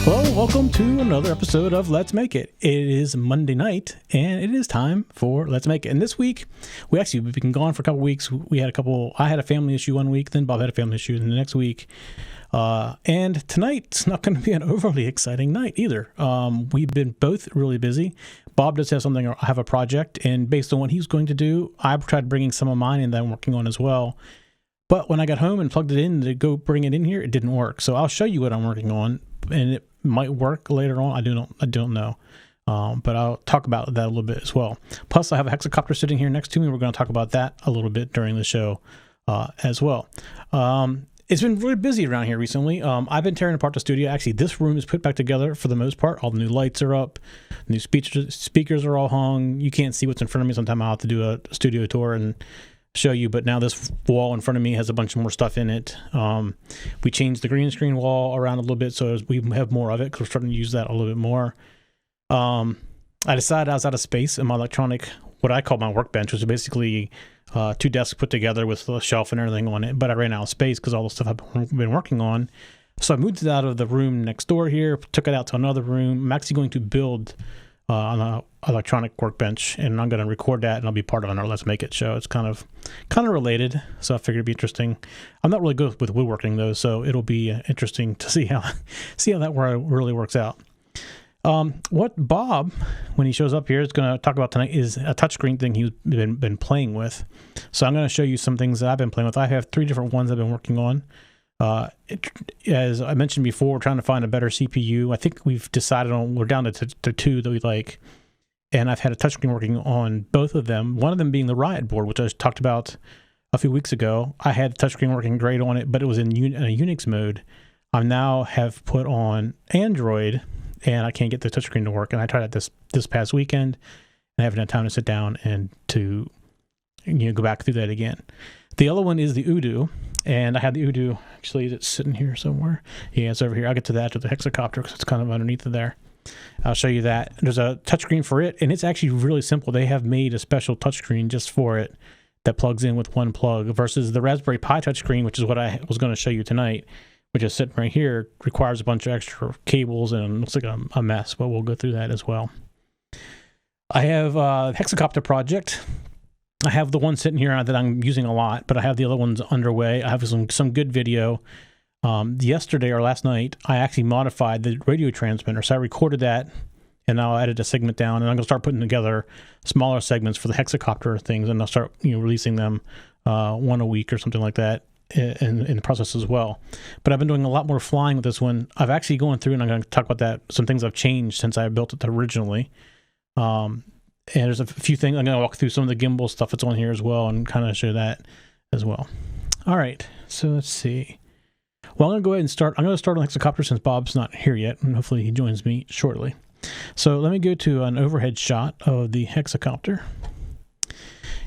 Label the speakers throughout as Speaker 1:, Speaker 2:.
Speaker 1: Well, welcome to another episode of Let's Make It. It is Monday night, and it is time for Let's Make It. And this week, we've been gone for a couple weeks. I had a family issue one week, then Bob had a family issue the next week. And tonight's not going to be an overly exciting night either. We've been both really busy. Bob does have something, I have a project, and based on what he's going to do, I've tried bringing some of mine in that I'm working on as well. But when I got home and plugged it in to go bring it in here, it didn't work. So I'll show you what I'm working on, and it might work later on. I don't know. But I'll talk about that a little bit as well. Plus, I have a Hexacopter sitting here next to me. We're going to talk about that a little bit during the show as well. It's been really busy around here recently. I've been tearing apart the studio. Actually, this room is put back together for the most part. All the new lights are up. New speakers are all hung. You can't see what's in front of me. Sometime I'll have to do a studio tour and show you, but now this wall in front of me has a bunch more stuff in it. We changed the green screen wall around a little bit, so we have more of it because we're starting to use that a little bit more. I decided I was out of space in my what I call my workbench, which is basically two desks put together with a shelf and everything on it, but I ran out of space because all the stuff I've been working on. So I moved it out of the room next door here, took it out to another room. I'm actually going to build an electronic workbench, and I'm going to record that, and I'll be part of our Let's Make It show. It's kind of related, so I figured it'd be interesting. I'm not really good with woodworking though, so it'll be interesting to see how that really works out. What Bob, when he shows up here, is going to talk about tonight is a touchscreen thing he's been playing with. So I'm going to show you some things that I've been playing with. I have 3 different ones I've been working on. As I mentioned before, we're trying to find a better CPU. I think we've decided we're down to 2 that we like. And I've had a touchscreen working on both of them. One of them being the Riot board, which I talked about a few weeks ago. I had the touchscreen working great on it, but it was in a Unix mode. I now have put on Android, and I can't get the touchscreen to work. And I tried it this past weekend, and I haven't had time to sit down and to go back through that again. The other one is the Udoo, and I had the Udoo, actually, it's sitting here somewhere. Yeah, it's over here. I'll get to that with the Hexacopter because it's kind of underneath of there. I'll show you that. There's a touchscreen for it, and it's actually really simple. They have made a special touchscreen just for it that plugs in with one plug versus the Raspberry Pi touchscreen, which is what I was going to show you tonight, which is sitting right here, requires a bunch of extra cables and looks like a mess, but we'll go through that as well. I have a Hexacopter project. I have the one sitting here that I'm using a lot, but I have the other ones underway. I have some good video. Yesterday or last night, I actually modified the radio transmitter. So I recorded that, and now I edited a segment down, and I'm going to start putting together smaller segments for the Hexacopter things, and I'll start releasing them one a week or something like that in the process as well. But I've been doing a lot more flying with this one. I've actually gone through, and I'm going to talk about that, some things I've changed since I built it originally. And there's a few things. I'm going to walk through some of the gimbal stuff that's on here as well and kind of show that as well. All right, so let's see. Well, I'm going to go ahead and start. I'm going to start on Hexacopter since Bob's not here yet, and hopefully he joins me shortly. So let me go to an overhead shot of the Hexacopter.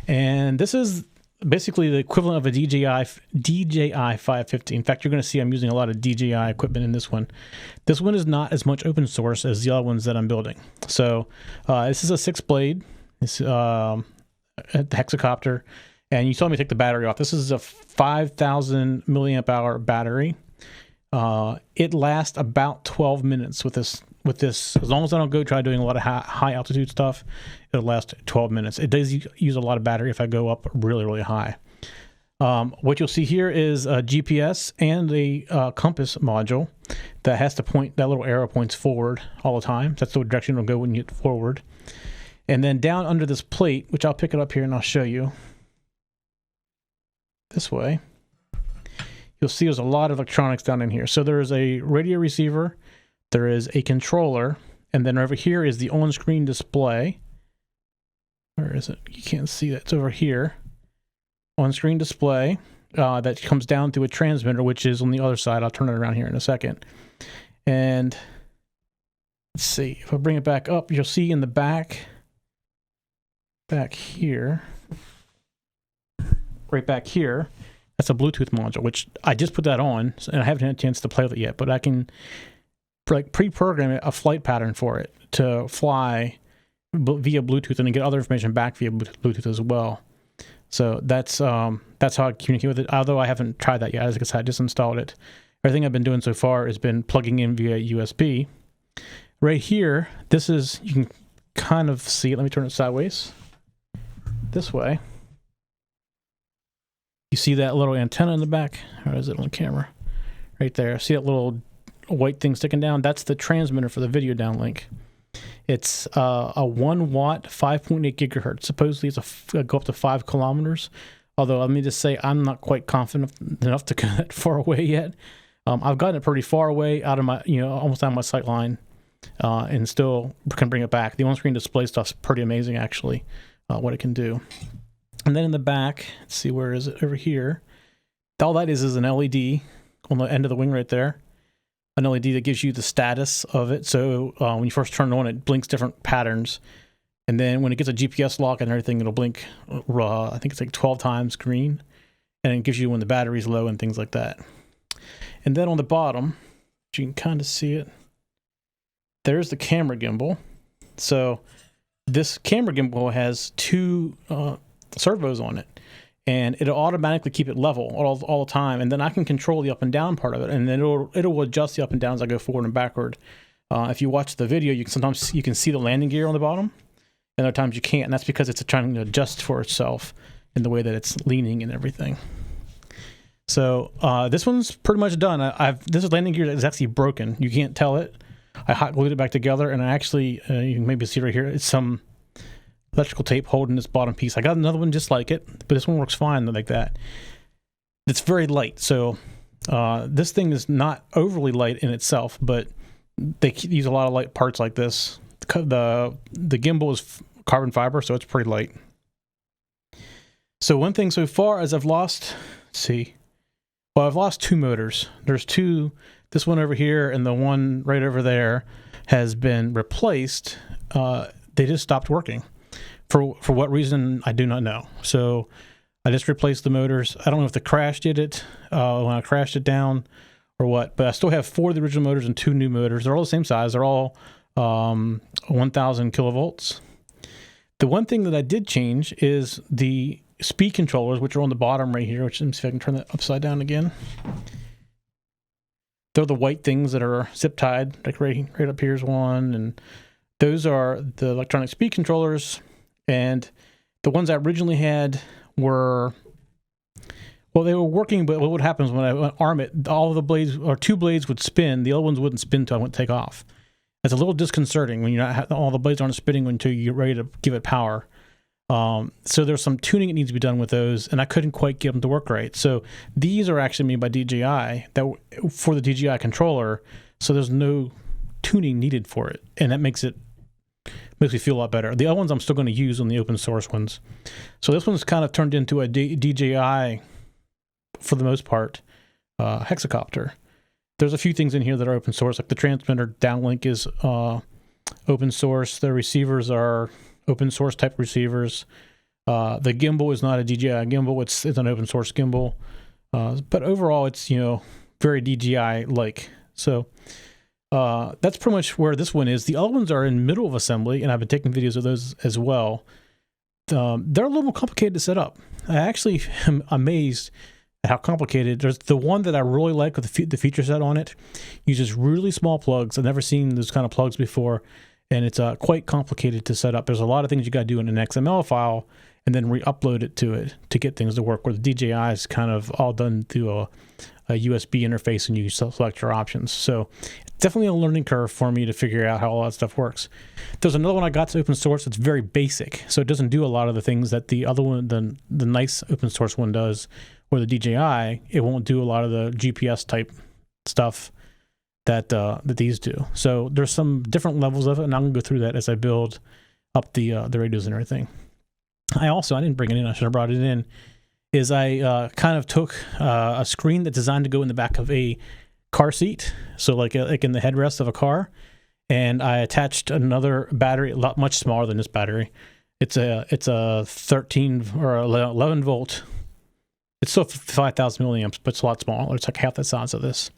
Speaker 1: And this is basically the equivalent of a DJI 550. In fact, you're going to see I'm using a lot of DJI equipment in this one. This one is not as much open source as the other ones that I'm building. So this is a 6-blade. It's the Hexacopter. And you saw me take the battery off. This is a 5,000 milliamp hour battery. It lasts about 12 minutes with this. As long as I don't try doing a lot of high altitude stuff, it'll last 12 minutes. It does use a lot of battery if I go up really, really high. What you'll see here is a GPS and a compass module that has to point, that little arrow points forward all the time. That's the direction it'll go when you get forward. And then down under this plate, which I'll pick it up here and I'll show you this way, you'll see there's a lot of electronics down in here. So there is a radio receiver, there is a controller, and then over here is the on-screen display. Where is it? You can't see that. It's over here. On-screen display that comes down to a transmitter, which is on the other side. I'll turn it around here in a second. And let's see. If I bring it back up, you'll see in the back here, right back here, that's a Bluetooth module, which I just put that on, and I haven't had a chance to play with it yet, but I can pre-program a flight pattern for it to fly via Bluetooth and then get other information back via Bluetooth as well. So that's how I communicate with it, although I haven't tried that yet. As I said, I just installed it. everything I've been doing so far has been plugging in via USB. Right here, this is, you can kind of see it. Let me turn it sideways. This way. You see that little antenna in the back? Or is it on camera? Right there. See that little white thing sticking down? That's the transmitter for the video downlink. It's a 1 watt, 5.8 gigahertz. Supposedly it's go up to 5 kilometers. Although, let me just say, I'm not quite confident enough to go that far away yet. I've gotten it pretty far away, out of my, almost out of my sight line, and still can bring it back. The on-screen display stuff's pretty amazing, actually, what it can do. And then in the back, let's see, where is it? Over here. All that is an LED on the end of the wing right there. An LED that gives you the status of it. So when you first turn it on, it blinks different patterns. And then when it gets a GPS lock and everything, it'll blink, I think it's like 12 times green. And it gives you when the battery's low and things like that. And then on the bottom, you can kind of see it. There's the camera gimbal. So this camera gimbal has 2 servos on it. And it'll automatically keep it level all the time. And then I can control the up and down part of it. And then it'll adjust the up and down as I go forward and backward. If you watch the video, sometimes you can see the landing gear on the bottom. And other times you can't, and that's because it's trying to adjust for itself in the way that it's leaning and everything. So this one's pretty much done. This is landing gear that is actually broken. You can't tell it. I hot glued it back together, and I actually, you can maybe see right here, it's some electrical tape holding this bottom piece. I got another one just like it, but this one works fine like that. It's very light, so this thing is not overly light in itself, but they use a lot of light parts like this. The gimbal is carbon fiber, so it's pretty light. So one thing so far is I've lost, let's see, well, I've lost 2 motors. There's 2, this one over here and the one right over there has been replaced. They just stopped working. For what reason, I do not know. So I just replaced the motors. I don't know if the crash did it, when I crashed it down or what, but I still have 4 of the original motors and 2 new motors. They're all the same size. They're all 1000 kilovolts. The one thing that I did change is the speed controllers, which are on the bottom right here, which, let me see if I can turn that upside down again. They're the white things that are zip tied, like right up here's one, and those are the electronic speed controllers. And the ones I originally had were, well, they were working, but what would happen is when I would arm it, all of the blades, or 2 blades would spin, the other ones wouldn't spin until I went to take off. It's a little disconcerting when you're not, all the blades aren't spinning until you're ready to give it power. So there's some tuning that needs to be done with those, and I couldn't quite get them to work right. So these are actually made by DJI for the DJI controller, so there's no tuning needed for it, and that makes me feel a lot better. The other ones I'm still going to use on the open source ones. So this one's kind of turned into a DJI, for the most part, Hexacopter. There's a few things in here that are open source, like the transmitter downlink is open source. The receivers are open source type receivers. The gimbal is not a DJI gimbal. It's an open source gimbal. But overall, it's, very DJI-like. So that's pretty much where this one is. The other ones are in middle of assembly, and I've been taking videos of those as well. They're a little more complicated to set up. I actually am amazed at how complicated. There's the one that I really like with the feature set on it. Uses really small plugs. I've never seen those kind of plugs before, and it's quite complicated to set up. There's a lot of things you got to do in an XML file and then re-upload it to get things to work, where the DJI is kind of all done through a USB interface, and you select your options. So it's definitely a learning curve for me to figure out how all that stuff works. There's another one I got to open source that's very basic, so it doesn't do a lot of the things that the other one, the nice open source one does, or the DJI. It won't do a lot of the GPS type stuff that these do. So there's some different levels of it, and I'm gonna go through that as I build up the radios and everything. I didn't bring it in. I should have brought it in. Is I kind of took a screen that's designed to go in the back of a car seat, so like in the headrest of a car, and I attached another battery, a lot much smaller than this battery. It's a 13 or 11 volt. It's still 5,000 milliamps, but it's a lot smaller. It's like half the size of this.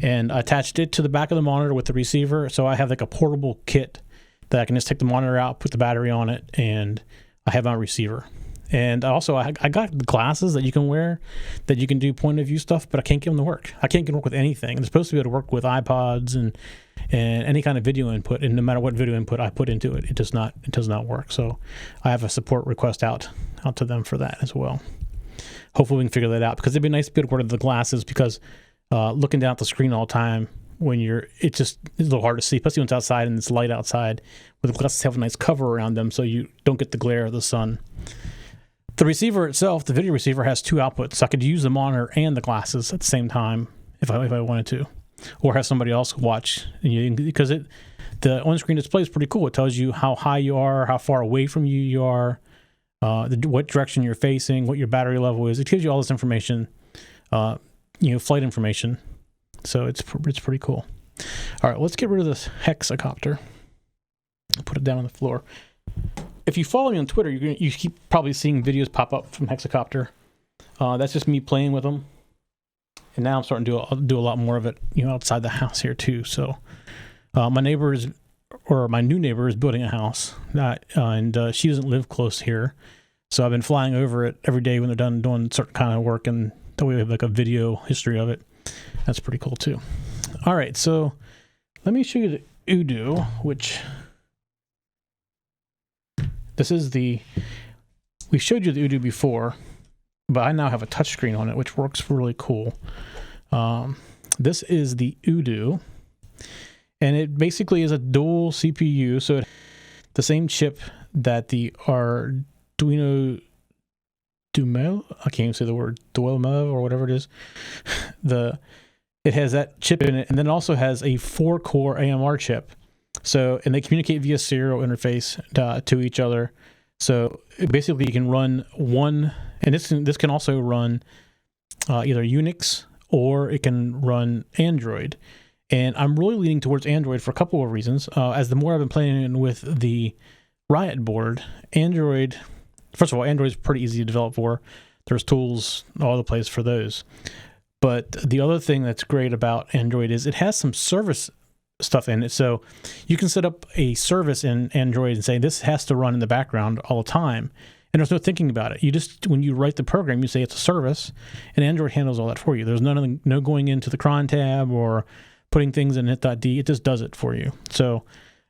Speaker 1: And I attached it to the back of the monitor with the receiver, so I have like a portable kit that I can just take the monitor out, put the battery on it, and I have my receiver. And also, I got the glasses that you can wear that you can do point of view stuff, but I can't get them to work. I can't get them to work with anything. They're supposed to be able to work with iPods and any kind of video input. And no matter what video input I put into it, it does not work. So I have a support request out to them for that as well. Hopefully we can figure that out, because it'd be nice to be able to wear the glasses, because looking down at the screen all the time when it's a little hard to see, especially when it's outside and it's light outside. But the glasses have a nice cover around them so you don't get the glare of the sun. The receiver itself, the video receiver, has 2 outputs. So I could use the monitor and the glasses at the same time if I wanted to, or have somebody else watch. Because the on-screen display is pretty cool. It tells you how high you are, how far away from you are, what direction you're facing, what your battery level is. It gives you all this information, flight information. So it's pretty cool. All right, let's get rid of this Hexacopter. Put it down on the floor. If you follow me on Twitter, you keep probably seeing videos pop up from Hexacopter. That's just me playing with them. And now I'm starting to do a lot more of it, outside the house here too. So my new neighbor is building a house, and she doesn't live close here. So I've been flying over it every day when they're done doing certain kind of work, and that way we have like a video history of it. That's pretty cool too. All right, so let me show you the Udoo, which we showed you the Udoo before, but I now have a touchscreen on it, which works really cool. This is the Udoo, and it basically is a dual CPU, so the same chip that the Arduino Duo, I can't even say the word, Duo or whatever it is. It has that chip in it, and then it also has a 4-core AMR chip. So, and they communicate via serial interface to each other. So basically you can run one, and this can also run either Unix or it can run Android. And I'm really leaning towards Android for a couple of reasons. As the more I've been playing with the Riot board, first of all, Android is pretty easy to develop for. There's tools all over the place for those. But the other thing that's great about Android is it has some service stuff in it. So you can set up a service in Android and say this has to run in the background all the time. And there's no thinking about it. You just, when you write the program, you say it's a service, and Android handles all that for you. There's no going into the cron tab or putting things in init.d. It just does it for you. So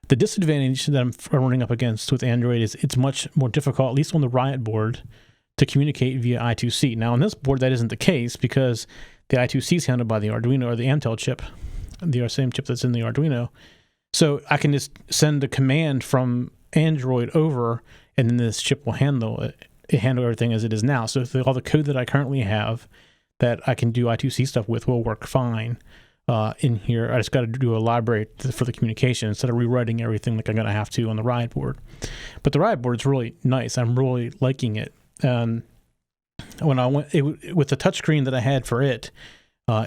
Speaker 1: the disadvantage that I'm running up against with Android is it's much more difficult, at least on the Riot board, to communicate via I2C. Now on this board, that isn't the case, because the I2C is handled by the Arduino, or the Amtel chip, the same chip that's in the Arduino. So I can just send a command from Android over, and then this chip will handle everything as it is now. So all the code that I currently have that I can do I2C stuff with will work fine in here. I just got to do a library for the communication instead of rewriting everything like I'm going to have to on the Riot board. But the Riot board is really nice. I'm really liking it. When I went with the touchscreen that I had for it,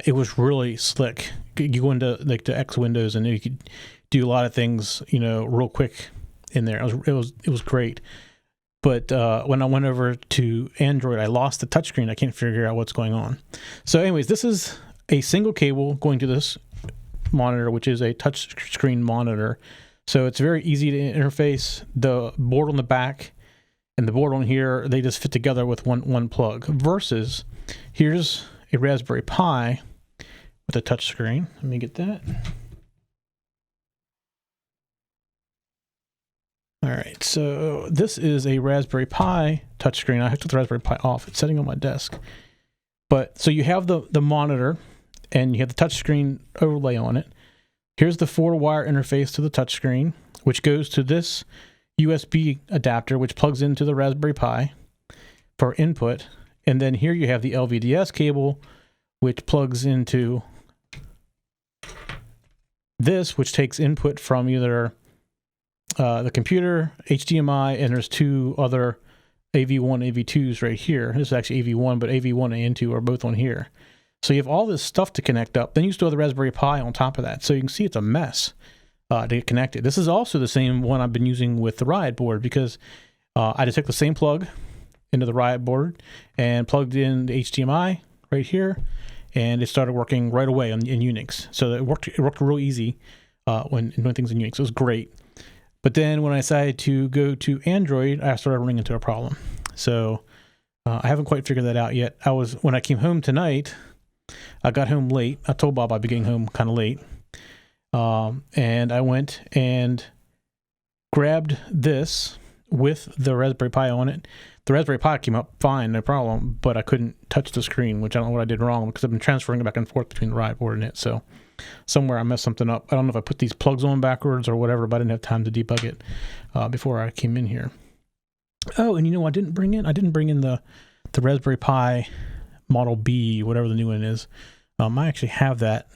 Speaker 1: it was really slick. You go into like the X windows and you could do a lot of things, real quick in there. It was great. But when I went over to Android, I lost the touchscreen. I can't figure out what's going on. So anyways, this is a single cable going to this monitor, which is a touchscreen monitor. So it's very easy to interface. The board on the back and the board on here, they just fit together with one plug. Versus, here's a Raspberry Pi with a touchscreen. Let me get that. All right, so this is a Raspberry Pi touchscreen. I took the Raspberry Pi off. It's sitting on my desk. But so you have the monitor, and you have the touchscreen overlay on it. Here's the 4-wire interface to the touchscreen, which goes to this USB adapter, which plugs into the Raspberry Pi for input. And then here you have the LVDS cable, which plugs into this, which takes input from either the computer, HDMI, and there's 2 other AV1, AV2s right here. This is actually AV1, but AV1 and AV2 are both on here. So you have all this stuff to connect up. Then you still have the Raspberry Pi on top of that. So you can see it's a mess to get connected. This is also the same one I've been using with the Riot board, because I just took the same plug into the Riot board and plugged in the HDMI right here, and it started working right away in Unix. So it worked real easy when doing things in Unix. It was great. But then when I decided to go to Android, I started running into a problem. So I haven't quite figured that out yet. When I came home tonight, I got home late. I told Bob I'd be getting home kind of late. And I went and grabbed this with the Raspberry Pi on it. The Raspberry Pi came up fine, no problem, but I couldn't touch the screen, which I don't know what I did wrong because I've been transferring it back and forth between the right board and it. So somewhere I messed something up. I don't know if I put these plugs on backwards or whatever, but I didn't have time to debug it before I came in here. Oh, and I didn't bring in the Raspberry Pi Model B, whatever the new one is. I actually have that.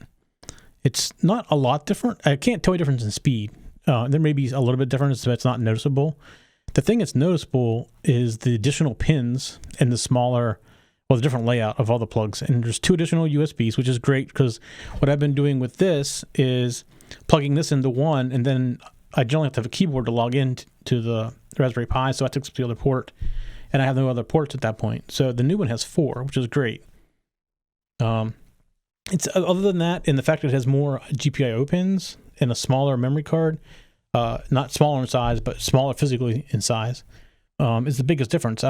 Speaker 1: It's not a lot different. I can't tell you difference in speed. There may be a little bit difference, but it's not noticeable. The thing that's noticeable is the additional pins and the different layout of all the plugs. And there's 2 additional USBs, which is great because what I've been doing with this is plugging this into one, and then I generally have to have a keyboard to log in to the Raspberry Pi, so I took the other port, and I have no other ports at that point. So the new one has 4, which is great. It's other than that, and the fact that it has more GPIO pins and a smaller memory card, not smaller in size, but smaller physically in size, is the biggest difference.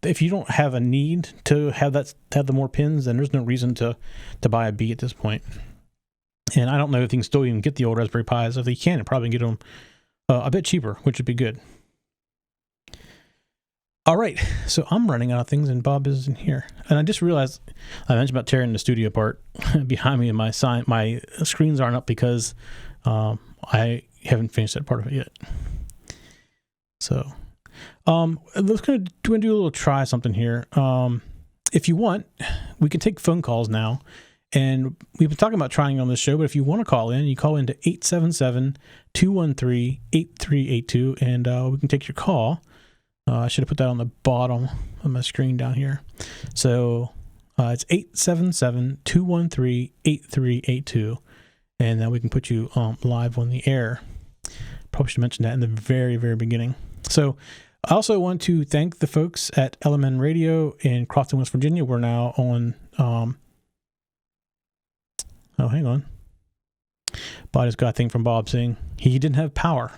Speaker 1: If you don't have a need to have the more pins, then there's no reason to buy a B at this point. And I don't know if you can still even get the old Raspberry Pis. If you can, probably get them a bit cheaper, which would be good. All right, so I'm running out of things, and Bob isn't here. And I just realized I mentioned about tearing the studio apart behind me, and my screens aren't up because I haven't finished that part of it yet. So let's do a little try something here. If you want, we can take phone calls now. And we've been talking about trying on this show, but if you want to call in, you call into 877-213-8382, and we can take your call. I should have put that on the bottom of my screen down here. So it's 877-213-8382, and then we can put you live on the air. Probably should mention that in the very, very beginning. So I also want to thank the folks at LMN Radio in Crofton, West Virginia. We're now on... Oh, hang on. But I just got a thing from Bob saying he didn't have power.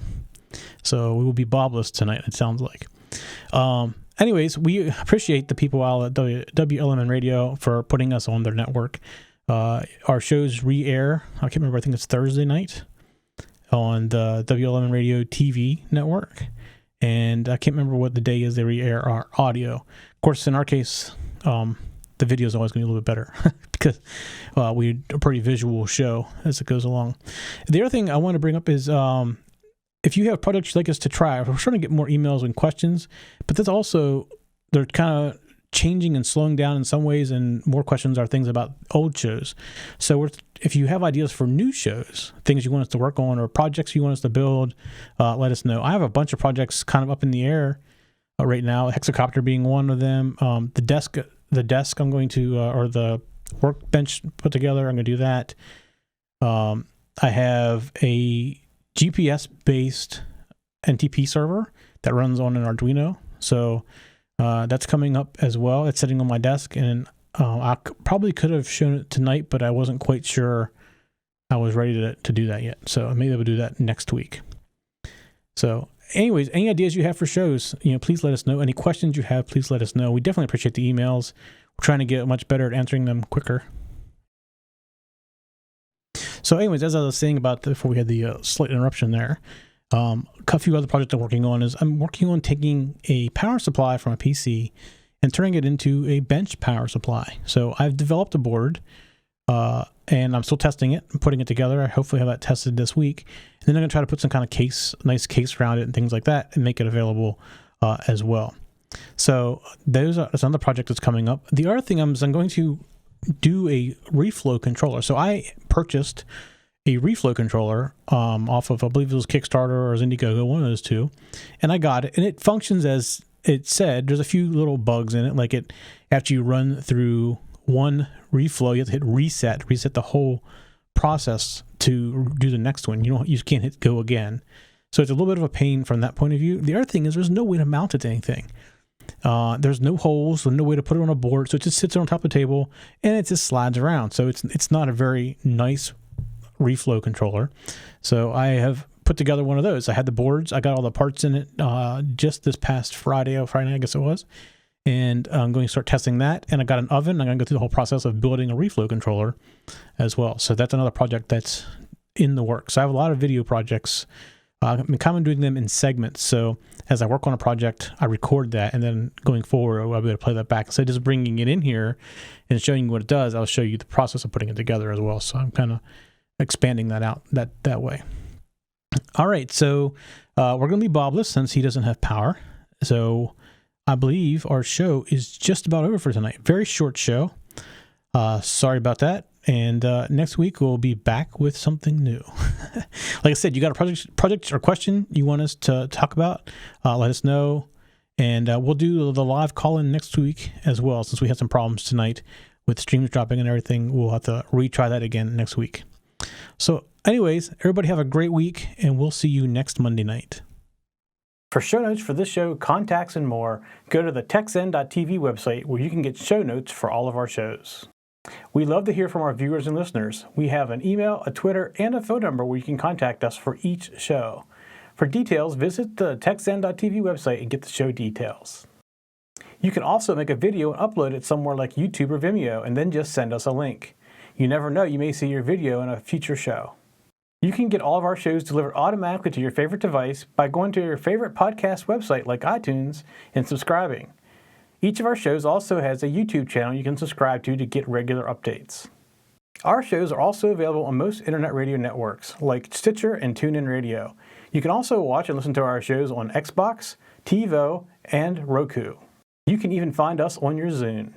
Speaker 1: So we will be Bobless tonight, it sounds like. Anyways, we appreciate the people out at WLMN Radio for putting us on their network. Our shows re-air, I can't remember, I think it's Thursday night on the WLMN Radio TV network. And I can't remember what the day is they re-air our audio. Of course, in our case, the video is always going to be a little bit better because we're a pretty visual show as it goes along. The other thing I want to bring up is if you have products you'd like us to try, we're trying to get more emails and questions, but that's also, they're kind of changing and slowing down in some ways, and more questions are things about old shows. So if you have ideas for new shows, things you want us to work on, or projects you want us to build, let us know. I have a bunch of projects kind of up in the air right now, Hexacopter being one of them. The desk I'm going to, or the workbench put together, I'm going to do that. I have a GPS-based NTP server that runs on an Arduino. So that's coming up as well. It's sitting on my desk, and I probably could have shown it tonight, but I wasn't quite sure I was ready to do that yet. So maybe I will do that next week. So anyways, any ideas you have for shows, please let us know. Any questions you have, please let us know. We definitely appreciate the emails. We're trying to get much better at answering them quicker. So anyways, as I was saying before we had the slight interruption there, a few other projects I'm working on is I'm working on taking a power supply from a PC and turning it into a bench power supply. So I've developed a board, and I'm still testing it and putting it together. I hopefully have that tested this week. And then I'm going to try to put some kind of nice case around it and things like that, and make it available as well. So that's another project that's coming up. The other thing I'm going to do a reflow controller. So I purchased a reflow controller off of, I believe it was Kickstarter or Indiegogo, one of those two, and I got it, and it functions as it said. There's a few little bugs in it, like after you run through one reflow, you have to hit reset the whole process to do the next one. You can't hit go again. So it's a little bit of a pain from that point of view. The other thing is there's no way to mount it to anything. There's no holes, so no way to put it on a board, so it just sits on top of the table and it just slides around. So it's not a very nice reflow controller. So I have put together one of those. I had the boards, I got all the parts in it just this past Friday night, I guess it was, and I'm going to start testing that. And I got an oven. I'm going to go through the whole process of building a reflow controller as well. So that's another project that's in the works. I have a lot of video projects. I'm kind of doing them in segments. So as I work on a project, I record that, and then going forward, I'll be able to play that back. Instead of just bringing it in here and showing you what it does, I'll show you the process of putting it together as well. So I'm kind of expanding that out that way. All right, so we're going to be Bobless since he doesn't have power. So I believe our show is just about over for tonight. Very short show. Sorry about that. And next week we'll be back with something new. Like I said, you got a project or question you want us to talk about, let us know. And we'll do the live call-in next week as well, since we had some problems tonight with streams dropping and everything. We'll have to retry that again next week. So anyways, everybody have a great week, and we'll see you next Monday night. For show notes for this show, contacts, and more, go to the TechZen.tv website, where you can get show notes for all of our shows. We love to hear from our viewers and listeners. We have an email, a Twitter, and a phone number where you can contact us for each show. For details, visit the TechZen.tv website and get the show details. You can also make a video and upload it somewhere like YouTube or Vimeo, and then just send us a link. You never know, you may see your video in a future show. You can get all of our shows delivered automatically to your favorite device by going to your favorite podcast website like iTunes and subscribing. Each of our shows also has a YouTube channel you can subscribe to get regular updates. Our shows are also available on most internet radio networks like Stitcher and TuneIn Radio. You can also watch and listen to our shows on Xbox, TiVo, and Roku. You can even find us on your Zune.